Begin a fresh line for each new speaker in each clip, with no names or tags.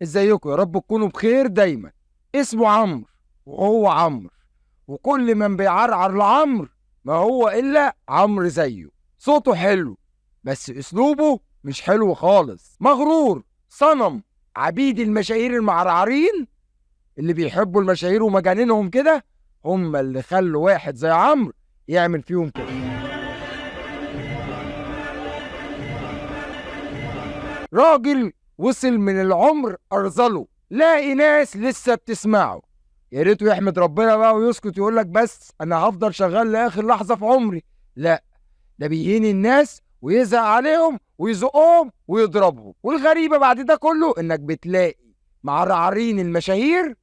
ازيكم؟ يا رب تكونوا بخير دايما. اسمه عمرو وهو عمرو، وكل من بيعرعر لعمرو ما هو الا عمرو زيه. صوته حلو بس اسلوبه مش حلو خالص. مغرور، صنم، عبيد المشاهير المعرعرين اللي بيحبوا المشاهير ومجانينهم كده، هم اللي خلوا واحد زي عمرو يعمل فيهم كده. راجل وصل من العمر أرذله، لاقي ناس لسه بتسمعه، يا ريته يحمد ربنا بقى ويسكت يقول لك بس أنا هفضل شغال لآخر لحظة في عمري. لا، ده بيهين الناس ويزهق عليهم ويزقهم ويضربهم. والغريبة بعد ده كله إنك بتلاقي معرعرين المشاهير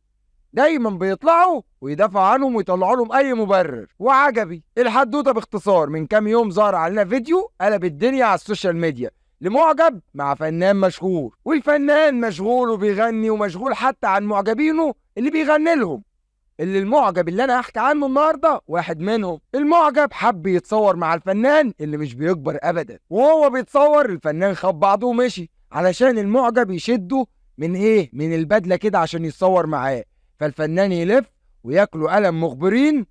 دايما بيطلعوا ويدافعوا عنهم ويطلعوا لهم اي مبرر. وعجبي الحدوته باختصار، من كام يوم ظهر علينا فيديو قلب الدنيا على السوشيال ميديا لمعجب مع فنان مشهور، والفنان مشغول وبيغني ومشغول حتى عن معجبينه اللي بيغني لهم. اللي المعجب اللي انا هحكي عنه النهارده واحد منهم. المعجب حب يتصور مع الفنان اللي مش بيكبر ابدا، وهو بيتصور الفنان خد بعضه ومشي علشان المعجب يشده من البدله كده عشان يتصور معاه. فالفنان يلف وياكلوا قلم مخبرين،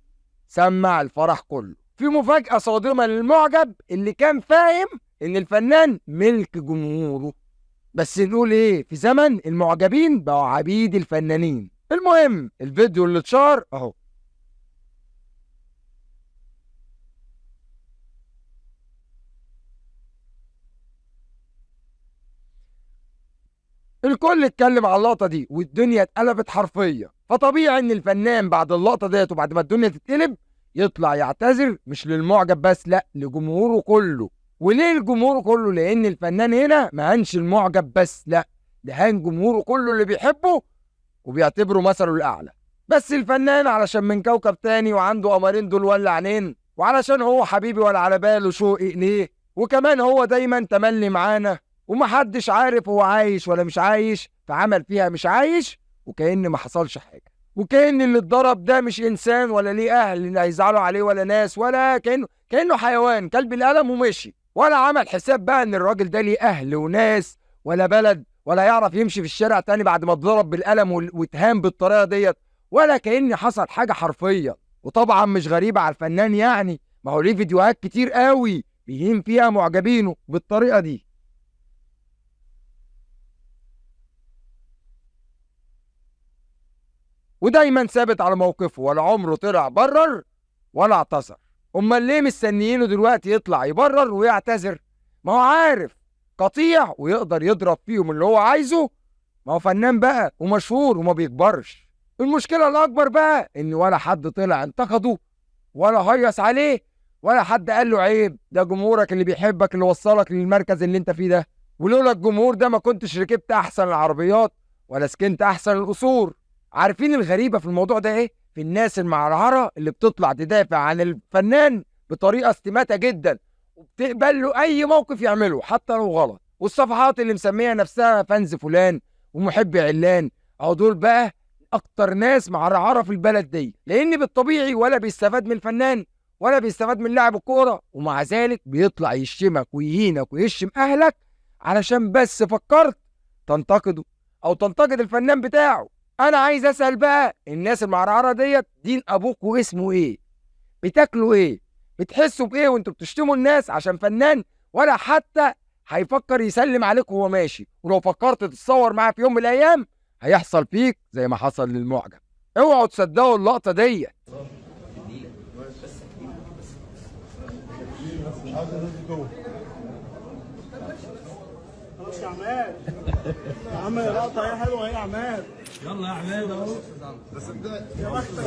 سمع الفرح كله. في مفاجأة صادمة للمعجب اللي كان فاهم ان الفنان ملك جمهوره. بس نقول ايه، في زمن المعجبين بقوا عبيد الفنانين. المهم الفيديو اللي اتشهر اهو. الكل اتكلم على اللقطة دي والدنيا اتقلبت حرفيا. فطبيعي ان الفنان بعد اللقطة ديت وبعد ما الدنيا تتقلب يطلع يعتذر، مش للمعجب بس، لا، لجمهوره كله. وليه الجمهور كله؟ لان الفنان هنا ما هانش المعجب بس، لا، ده هان جمهوره كله اللي بيحبه وبيعتبره مثله الاعلى. بس الفنان علشان من كوكب تاني وعنده قمرين دول ولا عينين، وعلشان هو حبيبي ولا على باله شوقي ليه، وكمان هو دايما تملي معانا ومحدش عارف هو عايش ولا مش عايش، فعمل فيها مش عايش وكأن ما حصلش حاجه، وكأن اللي اتضرب ده مش انسان ولا ليه اهل اللي هيزعلوا عليه ولا ناس، ولا كأنه حيوان كلب القلم ومشي، ولا عمل حساب بقى ان الراجل ده ليه اهل وناس ولا بلد، ولا يعرف يمشي في الشارع تاني بعد ما اتضرب بالقلم واتهان بالطريقه ديت، ولا كأن حصل حاجه حرفيا. وطبعا مش غريبه على الفنان يعني، ما هو ليه فيديوهات كتير قوي بيهين فيها معجبينه بالطريقه دي. ودايما ثابت على موقفه، ولا عمره طلع برر ولا اعتذر. امال ليه مستنيينه دلوقتي يطلع يبرر ويعتذر؟ ما هو عارف قطيع ويقدر يضرب فيهم اللي هو عايزه. ما هو فنان بقى ومشهور وما بيكبرش. المشكلة الأكبر بقى إن ولا حد طلع انتقده ولا هيص عليه ولا حد قال له عيب، ده جمهورك اللي بيحبك اللي وصلك للمركز اللي انت فيه ده، ولولا الجمهور ده ما كنتش ركبت أحسن العربيات ولا سكنت أحسن القصور. عارفين الغريبة في الموضوع ده إيه؟ في الناس المعرعرة اللي بتطلع تدافع عن الفنان بطريقة استماتة جدا وبتقبل له أي موقف يعمله حتى لو غلط، والصفحات اللي مسمية نفسها فانز فلان ومحب علان، أو دول بقى أكتر ناس معرعرة في البلد دي، لأن بالطبيعي ولا بيستفاد من الفنان ولا بيستفاد من لاعب الكورة، ومع ذلك بيطلع يشتمك ويهينك ويشتم أهلك علشان بس فكرت تنتقده أو تنتقد الفنان بتاعه. انا عايز اسال بقى الناس المعرعره ديت، دين ابوكوا اسمه ايه؟ بتاكلوا ايه؟ بتحسوا بايه وانتوا بتشتموا الناس عشان فنان؟ ولا حتى هيفكر يسلم عليك وهو ماشي، ولو فكرت تتصور معاه في يوم من الايام هيحصل فيك زي ما حصل للمعجب. اوعوا تصدقوا اللقطه ديت.
يا عماد يا عم لقطه هي حلوه اهي يا عماد.
يلا يا عماد اهو.
بس انت يا بختك بس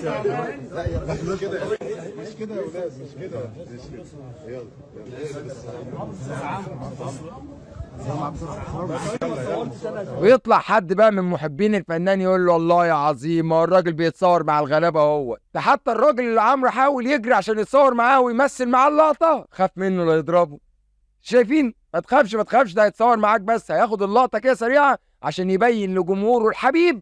يا عماد. لا يا مش كده مش كده يا ولاد، مش كده يلا
ويطلع حد بقى من محبين الفنان يقول له الله يا عظيم، ما الراجل بيتصور مع الغلابه اهو. ده حتى الراجل اللي عمرو حاول يجري عشان يتصور معاه ويمثل معاه اللقطه خاف منه لا يضربه. شايفين؟ ما تخافش ما تخافش، ده هيتصور معاك بس هياخد اللقطه كده سريعه عشان يبين لجمهوره الحبيب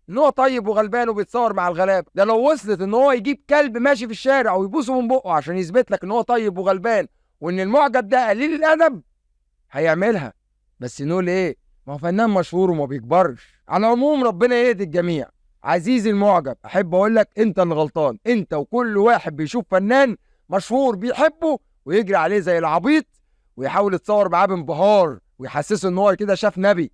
ان هو طيب وغلبان وبيتصور مع الغلابه. ده لو وصلت ان هو يجيب كلب ماشي في الشارع ويبوسه من بقه عشان يثبت لك ان هو طيب وغلبان وان المعجب ده قليل الادب هيعملها. بس نقول ايه؟ ما هو فنان مشهور وما بيكبرش. على العموم ربنا يهدي الجميع. عزيزي المعجب، احب اقول لك انت اللي غلطان، انت وكل واحد بيشوف فنان مشهور بيحبه ويجري عليه زي العبيط ويحاول يتصور معاه بانبهار ويحسسه ان هو كده شاف نبي.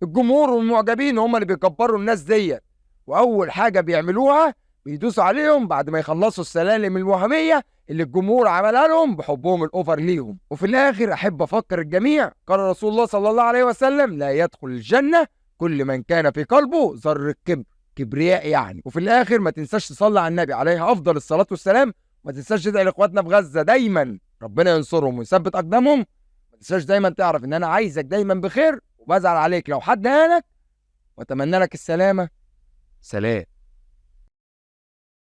الجمهور والمعجبين هم اللي بيكبروا الناس ديت، واول حاجه بيعملوها بيدوسوا عليهم بعد ما يخلصوا السلالم الوهميه اللي الجمهور عملها لهم بحبهم الاوفر ليهم. وفي الاخر احب افكر الجميع، قال رسول الله صلى الله عليه وسلم: لا يدخل الجنه كل من كان في قلبه ذره كبر، كبرياء يعني. وفي الاخر ما تنساش تصلي على النبي عليه افضل الصلاه والسلام، ما تنساش تدعي لاخواتنا في غزه دايما ربنا ينصرهم ويثبت اقدامهم. ما تنساش دايما تعرف ان انا عايزك دايما بخير، وبزعل عليك لو حد هانك، واتمنى لك السلامه. سلام.